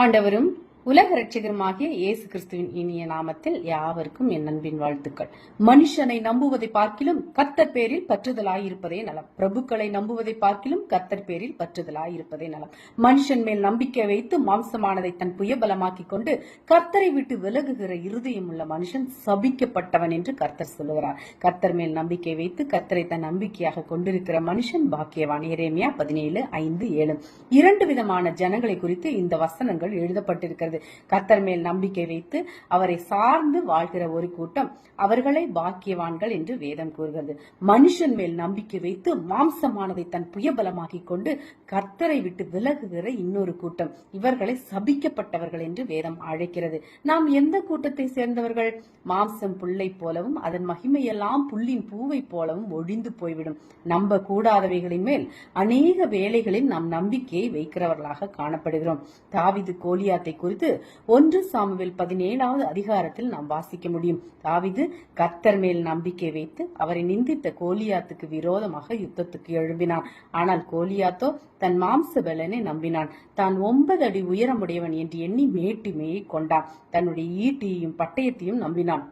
ஆண்டவரும் உலக இரட்சகருமாகிய இயேசு கிறிஸ்துவின் இனிய நாமத்தில் யாவருக்கும் என் அன்பின் வாழ்த்துக்கள். மனுஷனை நம்புவதை பார்க்கிலும் கர்த்தர் பேரில் பற்றுதலாயிருப்பதே நலம். பிரபுக்களை நம்புவதை பார்க்கிலும் கர்த்தர் பேரில் பற்றுதலாயிருப்பதே நலம். மனுஷன் மேல் நம்பிக்கை வைத்து மாம்சமானதை தன் புயபலமாக்கிக் கொண்டு கர்த்தரை விட்டு விலகுகிற இருதயம் உள்ள மனுஷன் சபிக்கப்பட்டவன் என்று கர்த்தர் சொல்லுகிறார். கர்த்தர் மேல் நம்பிக்கை வைத்து கர்த்தரை தன் நம்பிக்கையாக கொண்டிருக்கிற மனுஷன் பாக்கியவான். எரேமியா 17:5-7. இரண்டு விதமான ஜனங்களை குறித்து இந்த வசனங்கள் எழுதப்பட்டிருக்கிறது. கர்த்தர் மேல் நம்பிக்கை வைத்து அவரை சார்ந்து வாழ்கிற ஒரு கூட்டம், அவர்களை பாக்கியவான்கள் என்று வேதம் கூறுகிறது. மனுஷன் மேல் நம்பிக்கை வைத்து மாம்சமானதை தன் புயபலமாக்கிக் கொண்டு கர்த்தரை விட்டு விலகுகிற இன்னொரு கூட்டம், இவர்களை சபிக்கப்பட்டவர்கள் என்று வேதம் அழைக்கிறது. நாம் எந்த கூட்டத்தை சேர்ந்தவர்கள்? மாம்சம் புல்லை போலவும் அதன் மகிமையெல்லாம் புல்லின் பூவை போலவும் ஒழிந்து போய்விடும். நம்ப கூடாதவைகளின் மேல் அநேக வேளைகளில் நாம் நம்பிக்கையை வைக்கிறவர்களாக காணப்படுகிறோம். தாவீது கோலியாத்தை குறித்து 1 சாமுவேல் 17வது அதிகாரத்தில் நாம் வாசிக்க முடியும். தாவீது கர்த்தர் மேல் நம்பிக்கை வைத்து அவரை நிந்தித்த கோலியாத்துக்கு விரோதமாக யுத்தத்துக்கு எழும்பினான். ஆனால் கோலியாத்தோ தன் மாம்ச பலனை நம்பினான். தான் 9 அடி உயரமுடையவன் என்று எண்ணி மேட்டிமையை கொண்டான். தன்னுடைய ஈட்டியையும் பட்டயத்தையும் நம்பினான்.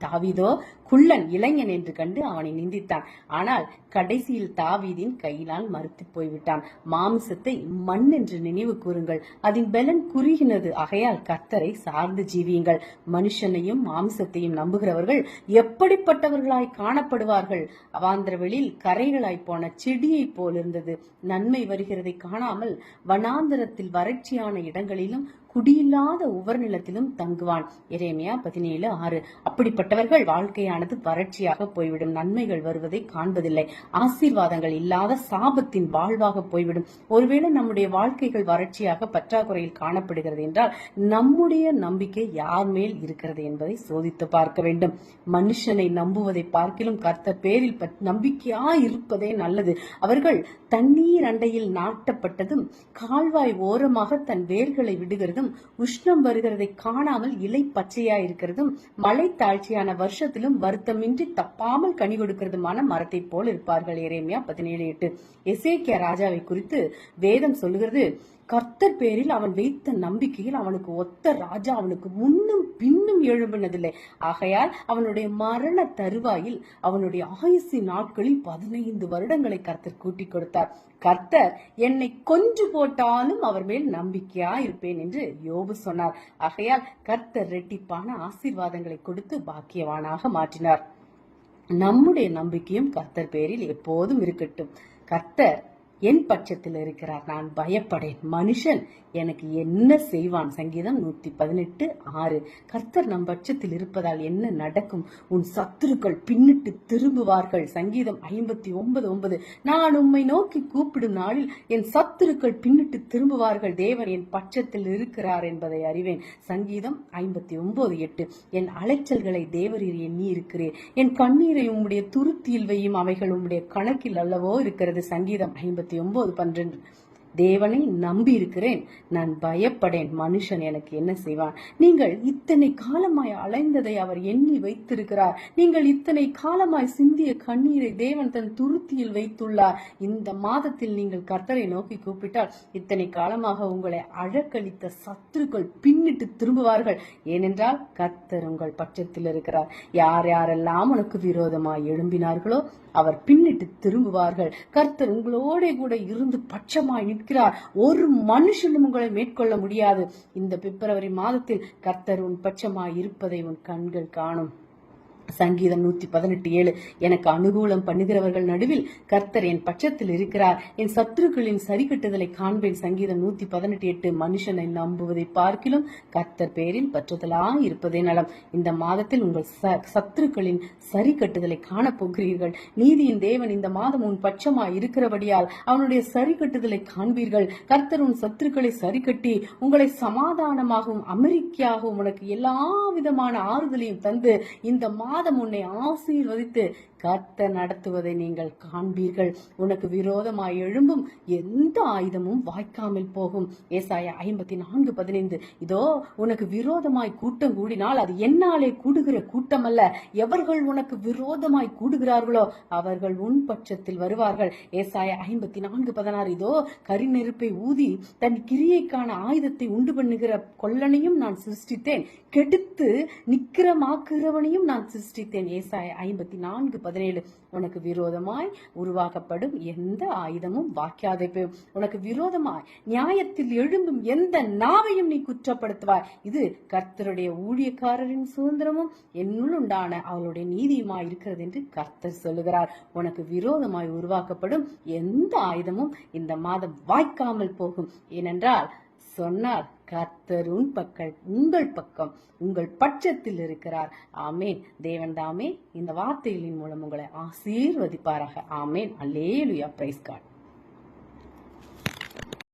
தாவீதோ குள்ளன் இளைஞன் என்று கண்டு அவனை நிந்தித்தான். ஆனால் கடைசியில் தாவீதின் கையினால் மறுத்து போய்விட்டான். மாம்சத்தை மண் என்று நினைவு கூறுங்கள், அதன் பலன் குறுகினது. ஆகையால் கர்த்தரை சார்ந்து ஜீவியுங்கள். மனுஷனையும் மாம்சத்தையும் நம்புகிறவர்கள் எப்படிப்பட்டவர்களாய் காணப்படுவார்கள்? அவாந்திர வெளியில் கரைகளாய் போன செடியை போல் இருந்தது. நன்மை வருகிறதை காணாமல் வனாந்தரத்தில் வறட்சியான இடங்களிலும் குடியில்லாத உவர்நிலத்திலும் தங்குவான். எரேமியா 17:6. அப்படிப்பட்டவர்கள் வாழ்க்கையானது வறட்சியாக போய்விடும். நன்மைகள் வருவதை காண்பதில்லை. ஆசீர்வாதங்கள் இல்லாத சாபத்தின் வாழ்வாக போய்விடும். ஒருவேளை நம்முடைய வாழ்க்கைகள் வறட்சியாக பற்றாக்குறையில் காணப்படுகிறது என்றால் நம்முடைய நம்பிக்கை யார் மேல் இருக்கிறது என்பதை சோதித்து பார்க்க வேண்டும். மனுஷனை நம்புவதை பார்க்கிலும் கர்த்தர் பேரில் நம்பிக்கையா இருப்பதே நல்லது. அவர்கள் தண்ணீர் அண்டையில் நாட்டப்பட்டதும் கால்வாய் ஓரமாக தன் வேர்களை விடுகிறதும் உஷ்ணம் வருகிறதை காணாமல் இலை பச்சையா இருக்கிறதும் மழை தாழ்ச்சியான வருஷத்திலும் வருத்தமின்றி தப்பாமல் கனி கொடுக்கிறதுமான மரத்தை போல் இருப்பார்கள். எரேமியா 17:8. எசேக்கியா ராஜாவை குறித்து வேதம் சொல்லுகிறது, கர்த்தர் பேரில் அவன் வைத்த நம்பிக்கையில் அவனுக்கு ஒத்த ராஜா அவனுக்கு முன்னும் பின்னும் எழும்பினதில்லை. ஆகையால் அவனுடைய மரண தருவாயில் அவனுடைய ஆயுசின் நாட்களில் 15 வருடங்களை கர்த்தர் கூட்டிக் கொடுத்தார். கர்த்தர் என்னை கொன்று போட்டாலும் அவர் மேல் நம்பிக்கையா இருப்பேன் என்று யோபு சொன்னார். ஆகையால் கர்த்தர் ரெட்டிப்பான ஆசீர்வாதங்களை கொடுத்து பாக்கியவானாக மாற்றினார். நம்முடைய நம்பிக்கையும் கர்த்தர் பேரில் எப்போதும் இருக்கட்டும். கர்த்தர் என் பட்சத்தில் இருக்கிறார், நான் பயப்படேன். மனுஷன் எனக்கு என்ன செய்வான்? சங்கீதம் 118:6. கர்த்தர் நம் பட்சத்தில் இருப்பதால் என்ன நடக்கும்? உன் சத்துருக்கள் பின்னிட்டு திரும்புவார்கள். சங்கீதம் 59:9. நான் உம்மை நோக்கி கூப்பிடும் நாளில் என் சத்துருக்கள் பின்னிட்டு திரும்புவார்கள். தேவன் என் பட்சத்தில் இருக்கிறார் என்பதை அறிவேன். சங்கீதம் 59:8. என் அலைச்சல்களை தேவரீர் எண்ணி இருக்கிறேன். என் கண்ணீரை உம்முடைய துருத்தியில் வையும், அவைகள் உம்முடைய கணக்கில் அல்லவோ இருக்கிறது. சங்கீதம் 59:12. தேவனை நம்பி இருக்கிறேன், நான் பயப்படேன். மனுஷன் எனக்கு என்ன செய்வான்? நீங்கள் இத்தனை காலமாய் அலைந்ததை அவர் எண்ணி வைத்திருக்கிறார். நீங்கள் இத்தனை காலமாய் சிந்திய கண்ணீரை தேவன் தன் துருத்தியில் வைத்துள்ளார். இந்த மாதத்தில் நீங்கள் கர்த்தரை நோக்கி கூப்பிட்டால் இத்தனை காலமாக உங்களை அழக்களித்த சத்துருக்கள் பின்னிட்டு திரும்புவார்கள். ஏனென்றால் கர்த்தர் உங்கள் பட்சத்தில் இருக்கிறார். யார் யாரெல்லாம் உனக்கு விரோதமாய் எழும்பினார்களோ அவர் பின்னிட்டு திரும்புவார்கள். கர்த்தர் உங்களோட கூட இருந்து பட்சமாய் நிற்கிறார். ஒரு மனுஷனும் உங்களை மேற்கொள்ள முடியாது. இந்த பிப்ரவரி மாதத்தில் கர்த்தர் உன் பட்சமாய் இருப்பதை உன் கண்கள் காணும். சங்கீதம் 118:7. எனக்கு அனுகூலம் பண்ணுகிறவர்கள் நடுவில் கர்த்தர் என் பட்சத்தில் இருக்கிறார். என் சத்துருக்களின் சரி கட்டுதலை காண்பேன். சங்கீதம் 118:8. மனுஷனை நம்புவதை பார்க்கிலும் கர்த்தர் பேரில் பற்றுதலா இருப்பதே நலம். இந்த மாதத்தில் உங்கள் சத்துருக்களின் சரி கட்டுதலை காணப்போகிறீர்கள். நீதியின் தேவன் இந்த மாதம் உன் பட்சமாய் இருக்கிறபடியால் அவனுடைய சரி கட்டுதலை காண்பீர்கள். கர்த்தர் உன் சத்துருக்களை சரி கட்டி உங்களை சமாதானமாகவும் அமெரிக்காகவும் உனக்கு எல்லா விதமான ஆறுதலையும் தந்து இந்த மாதம் உன்னை ஆசீர்வதித்து கர்த்தர் நடத்துவதை நீங்கள் காண்பீர்கள். உனக்கு விரோதமாய் எழும்பும் எந்த ஆயுதமும் வாய்க்காமல் போகும். ஏசாயா 54:15. இதோ உனக்கு விரோதமாய் கூட்டம் கூடினால் அது என்னாலே கூடுகிற கூட்டம் அல்ல, எவர்கள் உனக்கு விரோதமாய் கூடுகிறார்களோ அவர்கள் உன் பட்சத்தில் வருவார்கள். ஏசாயா 54:16. இதோ கரிநெருப்பை ஊதி தன் கிரியைக்கான ஆயுதத்தை உண்டு பண்ணுகிற கொல்லனையும் நான் சிருஷ்டித்தேன், கெடுத்து நிக்கிரமாக்குகிறவனையும் நான் சிருஷ்டித்தேன். ஏசாயா 54:17. உனக்கு விரோதமாய் உருவாக்கப்படும் எந்த ஆயுதமும் வாய்க்காதே போய், உனக்கு விரோதமாய் நியாயத்தில் எழும்பும் எந்த நாவையும் நீ குற்றப்படுத்துவாய். இது கர்த்தருடைய ஊழியக்காரரின் சுதந்திரமும் என்னுள் உண்டான அவளுடைய நீதியுமாய் இருக்கிறது என்று கர்த்தர் சொல்லுகிறார். உனக்கு விரோதமாய் உருவாக்கப்படும் எந்த ஆயுதமும் இந்த மாதம் வாய்க்காமல் போகும். ஏனென்றால் சொன்னால் கர்த்தர் உங்கள் பக்கம் உங்கள் பட்சத்தில் இருக்கிறார். ஆமேன். தேவன் தாமே இந்த வார்த்தைகளின் மூலம் உங்களை ஆசீர்வதிப்பாராக. ஆமேன். அல்லேலூயா. Praise God.